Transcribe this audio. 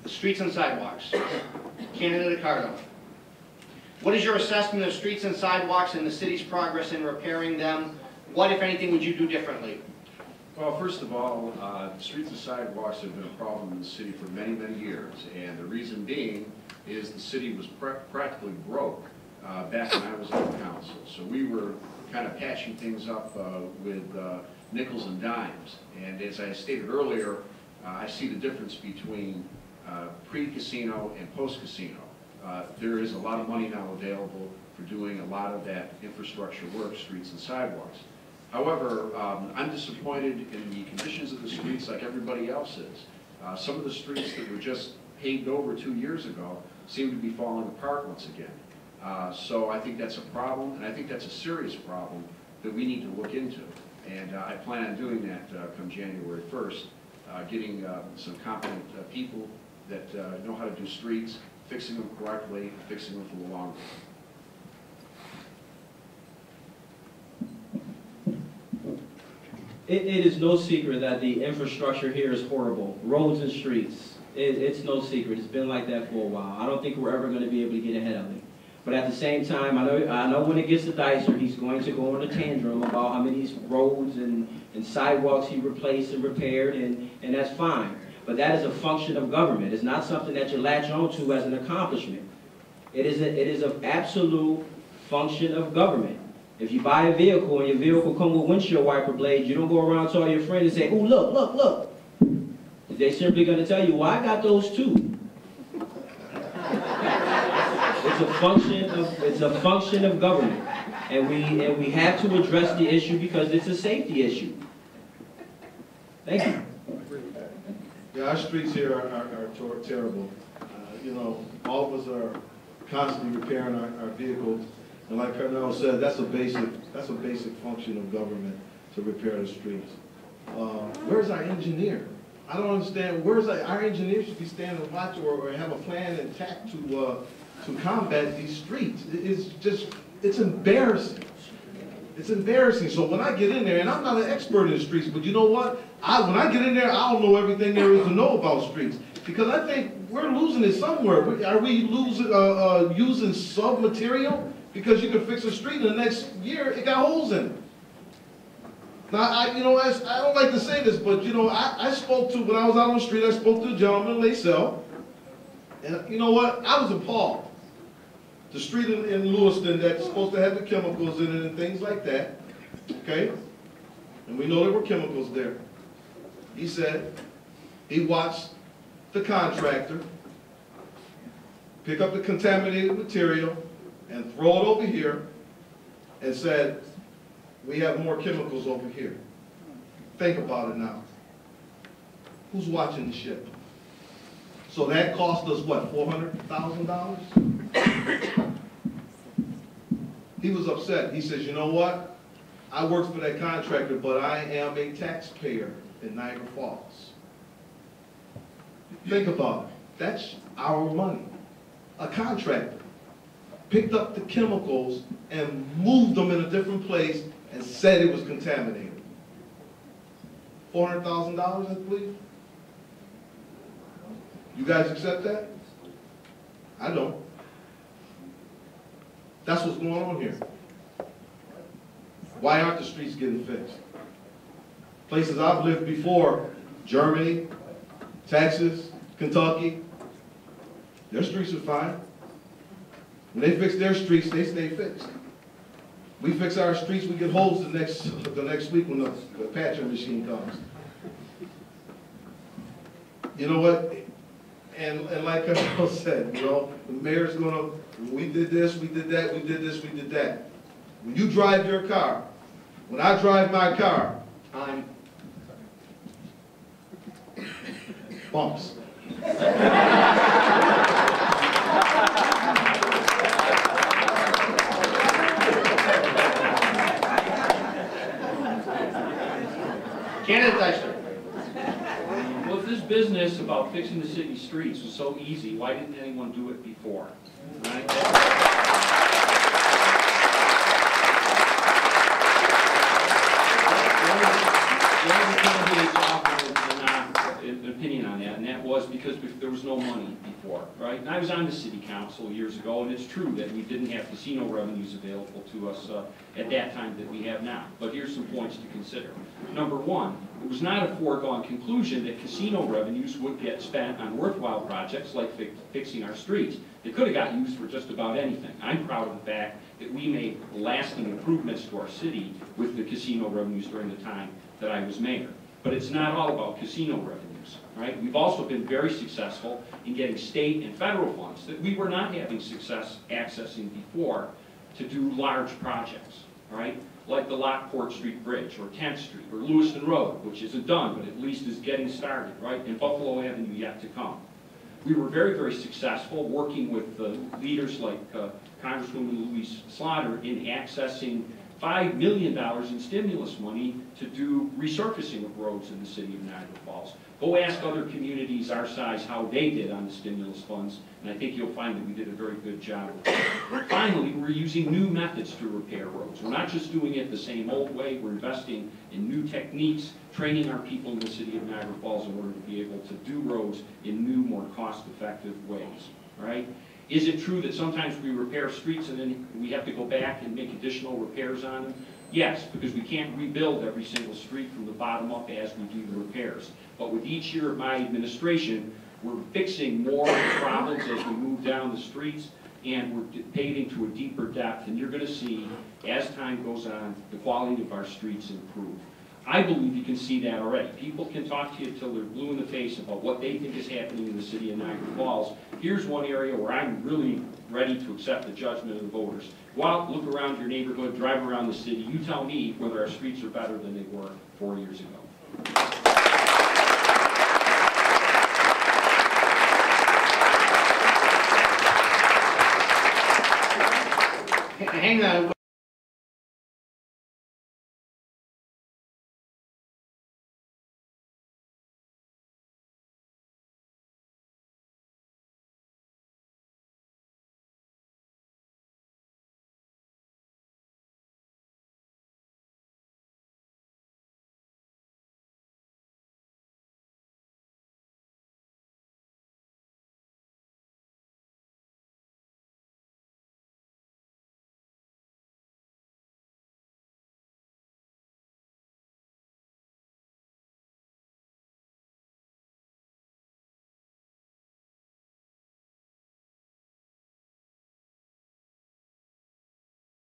Streets and sidewalks. Candidate Ricardo. What is your assessment of streets and sidewalks and the city's progress in repairing them? What, if anything, would you do differently? Well, first of all, streets and sidewalks have been a problem in the city for many, many years. And the reason being is the city was practically broke back when I was on the council. So we were kind of patching things up with nickels and dimes. And as I stated earlier, I see the difference between pre-casino and post-casino. There is a lot of money now available for doing a lot of that infrastructure work, streets and sidewalks. However, I'm disappointed in the conditions of the streets like everybody else is. Some of the streets that were just paved over 2 years ago seem to be falling apart once again. So I think that's a problem, and I think that's a serious problem that we need to look into. And I plan on doing that come January 1st, getting some competent people that know how to do streets, fixing them correctly, fixing them for the long run. It is no secret that the infrastructure here is horrible. Roads and streets. It's no secret. It's been like that for a while. I don't think we're ever going to be able to get ahead of it. But at the same time, I know when it gets to Dicer, he's going to go on a tantrum about how many roads and sidewalks he replaced and repaired, and that's fine. But that is a function of government. It's not something that you latch on to as an accomplishment. It is an absolute function of government. If you buy a vehicle and your vehicle comes with windshield wiper blades, you don't go around to all your friends and say, "Oh, look, look, look." They're simply going to tell you, "Well, I got those too." It's a function of government, and we have to address the issue because it's a safety issue. Thank you. Yeah, our streets here are terrible. You know, all of us are constantly repairing our vehicles. And like Colonel said, that's a basic function of government to repair the streets. Where's our engineer? I don't understand. Our engineer should be standing and watch or have a plan intact to combat these streets. It's embarrassing. It's embarrassing. So when I get in there, and I'm not an expert in the streets, but you know what? When I get in there, I don't know everything there is to know about streets. Because I think we're losing it somewhere. Are we using sub-material? Because you can fix a street and the next year it got holes in it. Now, I don't like to say this, but you know, I spoke to, when I was out on the street, I spoke to a gentleman in Lacelle, and you know what? I was appalled. The street in Lewiston that's supposed to have the chemicals in it and things like that, okay? And we know there were chemicals there. He said he watched the contractor pick up the contaminated material and throw it over here and said, "We have more chemicals over here." Think about it now. Who's watching the ship? So that cost us what, $400,000? He was upset. He says, "You know what? I worked for that contractor, but I am a taxpayer in Niagara Falls." Think about it. That's our money. A contractor picked up the chemicals and moved them in a different place and said it was contaminated. $400,000, I believe. You guys accept that? I don't. That's what's going on here. Why aren't the streets getting fixed? Places I've lived before, Germany, Texas, Kentucky, their streets are fine. When they fix their streets, they stay fixed. We fix our streets, we get holes the next week when the patching machine comes. You know what? And like I said, you know, the mayor's gonna, we did this, we did that, we did this, we did that. When you drive your car, when I drive my car, I'm bumps. Candidate Dicer. Well, if this business about fixing the city streets was so easy, why didn't anyone do it before? Right? One of the candidates offered an opinion opinion on that, and that was because there was no money before, right? And I was on the city council years ago, and it's true that we didn't have casino revenues available to us at that time that we have now. But here's some points to consider. Number one, it was not a foregone conclusion that casino revenues would get spent on worthwhile projects like fixing our streets. They could have got used for just about anything. I'm proud of the fact that we made lasting improvements to our city with the casino revenues during the time that I was mayor. But it's not all about casino revenues, right? We've also been very successful in getting state and federal funds that we were not having success accessing before to do large projects, right? Like the Lockport Street Bridge, or 10th Street, or Lewiston Road, which isn't done, but at least is getting started, right? And Buffalo Avenue yet to come. We were very, very successful working with leaders like Congresswoman Louise Slaughter in accessing $5 million in stimulus money to do resurfacing of roads in the city of Niagara Falls. Go ask other communities our size how they did on the stimulus funds, and I think you'll find that we did a very good job with that. Finally, we're using new methods to repair roads. We're not just doing it the same old way, we're investing in new techniques, training our people in the city of Niagara Falls in order to be able to do roads in new, more cost-effective ways, right? Is it true that sometimes we repair streets and then we have to go back and make additional repairs on them? Yes, because we can't rebuild every single street from the bottom up as we do the repairs. But with each year of my administration, we're fixing more of the problems as we move down the streets, and we're paving to a deeper depth. And you're going to see, as time goes on, the quality of our streets improve. I believe you can see that already. People can talk to you till they're blue in the face about what they think is happening in the city of Niagara Falls. Here's one area where I'm really ready to accept the judgment of the voters. Go out, look around your neighborhood, drive around the city. You tell me whether our streets are better than they were 4 years ago. Hang on.